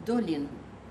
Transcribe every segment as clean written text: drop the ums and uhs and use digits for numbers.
Dolino.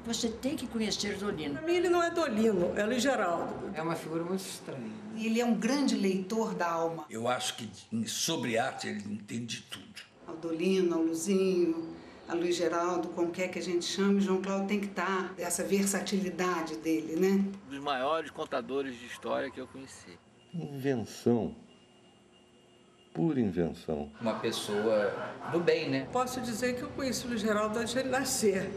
Você tem que conhecer Dolino. Para mim ele não é Dolino, é Luiz Geraldo. É uma figura muito estranha. Ele é um grande leitor da alma. Eu acho que sobre arte ele entende de tudo. Ao Dolino, ao Luzinho, a Luiz Geraldo, como quer que a gente chame, João Cláudio tem que estar dessa versatilidade dele, né? Um dos maiores contadores de história que eu conheci. Invenção. Pura invenção. Uma pessoa do bem, né? Posso dizer que eu conheci o Luiz Geraldo antes de ele nascer,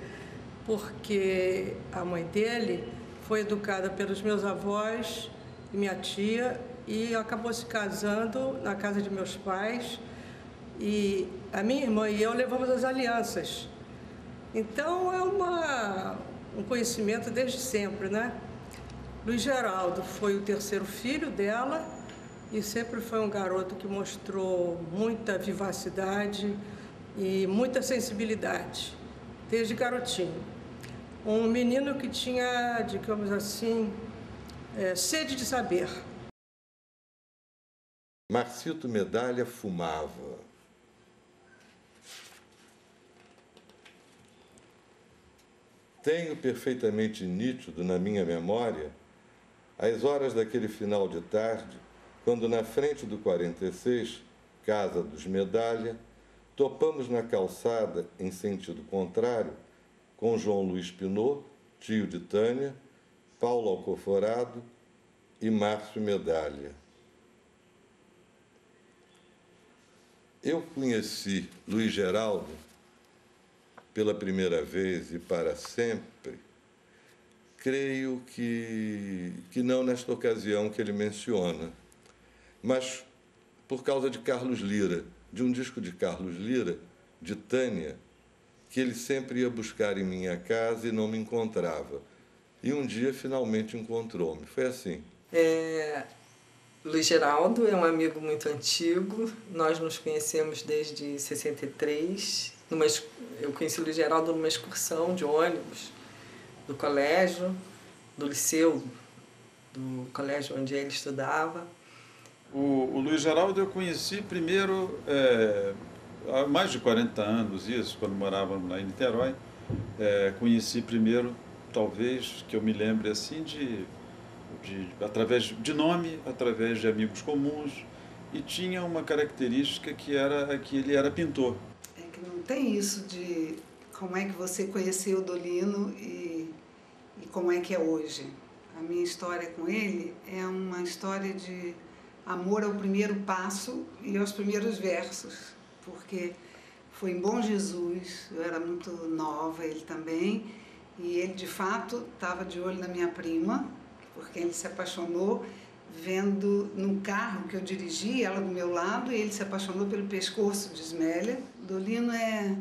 porque a mãe dele foi educada pelos meus avós e minha tia e acabou se casando na casa de meus pais. E a minha irmã e eu levamos as alianças. Então é um conhecimento desde sempre, né? Luiz Geraldo foi o terceiro filho dela e sempre foi um garoto que mostrou muita vivacidade e muita sensibilidade, desde garotinho. Um menino que tinha, digamos assim, sede de saber. Marcito Medalha fumava. Tenho perfeitamente nítido na minha memória as horas daquele final de tarde, quando na frente do 46, casa dos Medalha, topamos na calçada em sentido contrário com João Luiz Pinot, tio de Tânia, Paulo Alcoforado e Márcio Medalha. Eu conheci Luiz Geraldo pela primeira vez e para sempre, creio que não nesta ocasião que ele menciona, mas por causa de Carlos Lyra, de um disco de Carlos Lyra, de Tânia, que ele sempre ia buscar em minha casa e não me encontrava. E um dia finalmente encontrou-me. Foi assim. Luiz Geraldo é um amigo muito antigo, nós nos conhecemos desde 63. Eu conheci o Luiz Geraldo numa excursão de ônibus do colégio, do liceu, do colégio onde ele estudava. O Luiz Geraldo eu conheci primeiro, há mais de 40 anos, isso, quando morávamos lá em Niterói. Conheci primeiro, talvez, que eu me lembre assim, através de nome, através de amigos comuns, e tinha uma característica que era que ele era pintor. É que não tem isso de como é que você conheceu o Dolino e como é que é hoje. A minha história com ele é uma história de amor ao primeiro passo e aos primeiros versos, porque foi em Bom Jesus, eu era muito nova, ele também, e ele de fato estava de olho na minha prima, porque ele se apaixonou vendo num carro que eu dirigi, ela do meu lado, e ele se apaixonou pelo pescoço de Ismélia. Dolino é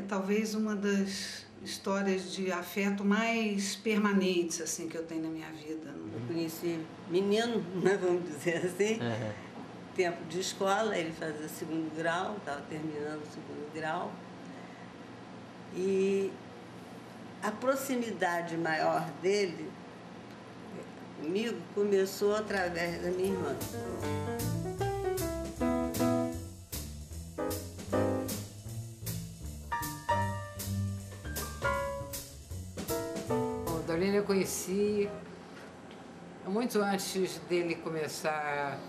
talvez uma das histórias de afeto mais permanentes assim, que eu tenho na minha vida. Eu conheci menino, né, vamos dizer assim, tempo de escola, ele fazia segundo grau, estava terminando o segundo grau. E a proximidade maior dele comigo começou através da minha irmã. O Dolino eu conheci muito antes dele começar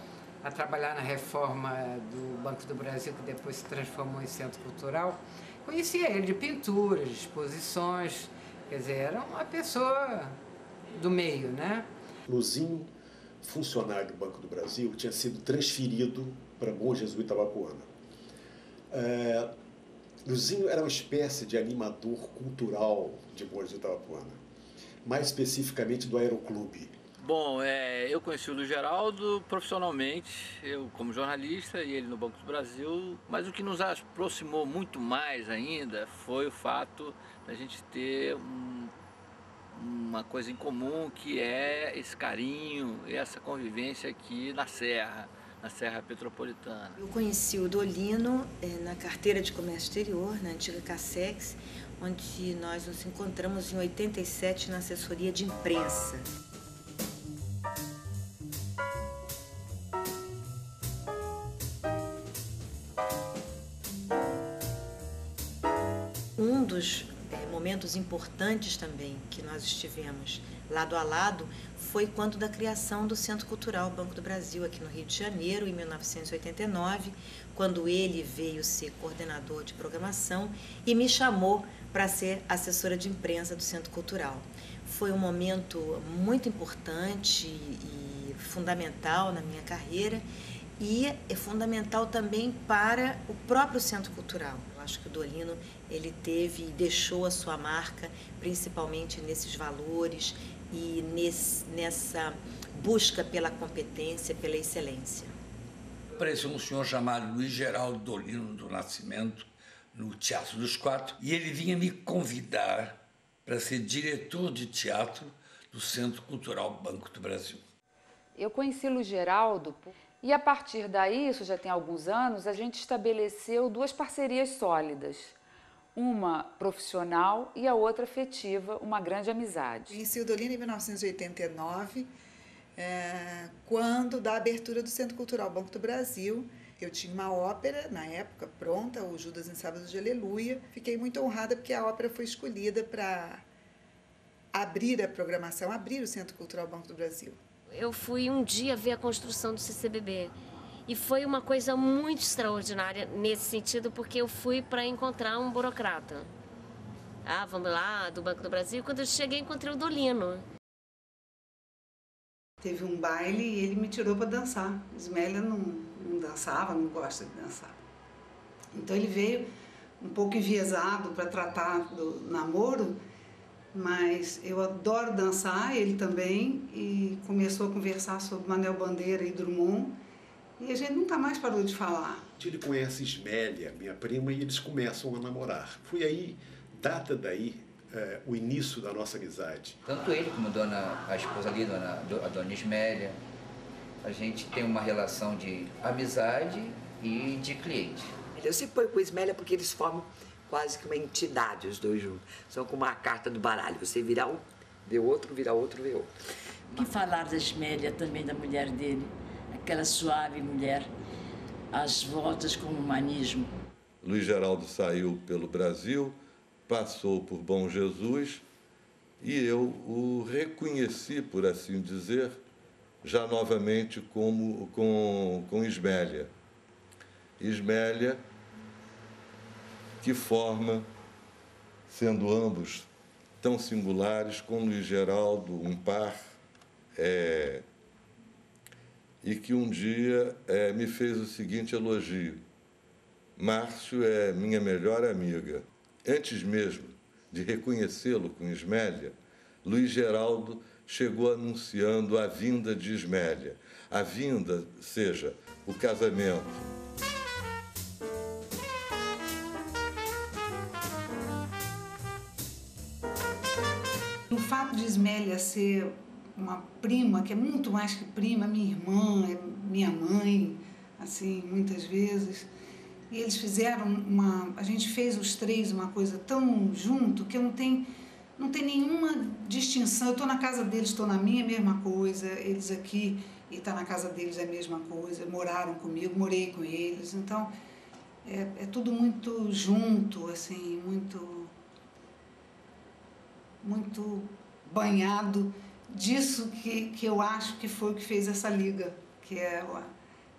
a trabalhar na reforma do Banco do Brasil, que depois se transformou em Centro Cultural. Conhecia ele de pinturas, de exposições, quer dizer, era uma pessoa do meio, né? Luzinho, funcionário do Banco do Brasil, tinha sido transferido para Bom Jesus Itabapoana. Luzinho era uma espécie de animador cultural de Bom Jesus Itabapoana, mais especificamente do Aeroclube. Bom, eu conheci o Luiz Geraldo profissionalmente, eu como jornalista e ele no Banco do Brasil, mas o que nos aproximou muito mais ainda foi o fato da gente ter uma coisa em comum, que é esse carinho e essa convivência aqui na Serra Petropolitana. Eu conheci o Dolino na carteira de comércio exterior, na antiga Cassex, onde nós nos encontramos em 87 na assessoria de imprensa. Um dos momentos importantes também que nós estivemos lado a lado foi quando da criação do Centro Cultural Banco do Brasil aqui no Rio de Janeiro, em 1989, quando ele veio ser coordenador de programação e me chamou para ser assessora de imprensa do Centro Cultural. Foi um momento muito importante e fundamental na minha carreira e é fundamental também para o próprio Centro Cultural. Eu acho que o Dolino ele teve e deixou a sua marca, principalmente nesses valores e nessa busca pela competência, pela excelência. Apareceu um senhor chamado Luiz Geraldo Dolino do Nascimento, no Teatro dos Quatro, e ele vinha me convidar para ser diretor de teatro do Centro Cultural Banco do Brasil. Eu conheci Luiz Geraldo e, a partir daí, isso já tem alguns anos, a gente estabeleceu 2 parcerias sólidas. Uma profissional e a outra afetiva, uma grande amizade. Conheci o Dolino em 1989, quando da abertura do Centro Cultural Banco do Brasil. Eu tinha uma ópera, na época, pronta, o Judas em Sábado de Aleluia. Fiquei muito honrada porque a ópera foi escolhida para abrir a programação, abrir o Centro Cultural Banco do Brasil. Eu fui um dia ver a construção do CCBB e foi uma coisa muito extraordinária nesse sentido, porque eu fui para encontrar um burocrata. Vamos lá, do Banco do Brasil. Quando eu cheguei, encontrei o Dolino. Teve um baile e ele me tirou para dançar. Ismélia não dançava, não gosta de dançar. Então ele veio um pouco enviesado para tratar do namoro, mas eu adoro dançar, ele também, e começou a conversar sobre Manuel Bandeira e Drummond, e a gente nunca mais parou de falar. Ele conhece Ismélia, minha prima, e eles começam a namorar. Foi aí, data daí, o início da nossa amizade. Tanto ele como a esposa ali, a dona Ismélia, a gente tem uma relação de amizade e de cliente. Eu sempre ponho com Ismélia porque eles formam quase que uma entidade, os dois juntos. São como uma carta do baralho. Você vira um, vê outro, vira outro, vê outro. O que falar da Ismélia também, da mulher dele? Aquela suave mulher, às voltas com o humanismo. Luiz Geraldo saiu pelo Brasil, passou por Bom Jesus e eu o reconheci, por assim dizer, já novamente com Ismélia. Ismélia, que forma, sendo ambos tão singulares, com Luiz Geraldo, um par, e que um dia me fez o seguinte elogio: Márcio é minha melhor amiga. Antes mesmo de reconhecê-lo com Ismélia, Luiz Geraldo chegou anunciando a vinda de Ismélia. A vinda, seja, o casamento. O fato de Ismélia ser uma prima, que é muito mais que prima, minha irmã, é minha mãe, assim, muitas vezes. E eles fizeram a gente fez os três uma coisa tão junto que não tem nenhuma distinção. Eu estou na casa deles, estou na minha, mesma coisa. Eles aqui, e está na casa deles, é a mesma coisa. Moraram comigo, morei com eles. Então, é tudo muito junto, assim, muito banhado disso que eu acho que foi o que fez essa liga, que é a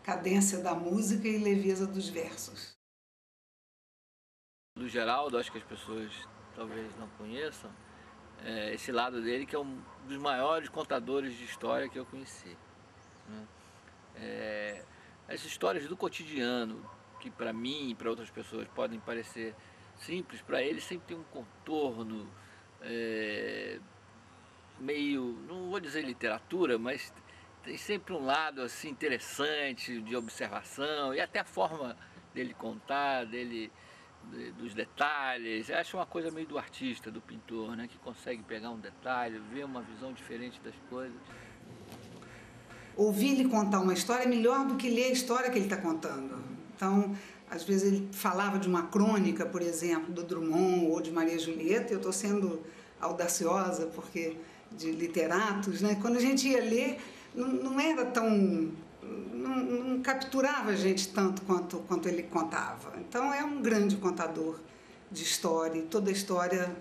cadência da música e leveza dos versos. Do Geraldo, acho que as pessoas talvez não conheçam, esse lado dele, que é um dos maiores contadores de história que eu conheci. Né? As histórias do cotidiano, que para mim e para outras pessoas podem parecer simples, para ele sempre tem um contorno meio, não vou dizer literatura, mas tem sempre um lado assim interessante de observação, e até a forma dele contar, dos detalhes. Eu acho uma coisa meio do artista, do pintor, né? Que consegue pegar um detalhe, ver uma visão diferente das coisas. Ouvir ele contar uma história é melhor do que ler a história que ele está contando. Então, às vezes ele falava de uma crônica, por exemplo, do Drummond ou de Maria Julieta. Eu estou sendo audaciosa porque de literatos, né? Quando a gente ia ler, não era tão... Não capturava a gente tanto quanto ele contava. Então, é um grande contador de história, e toda a história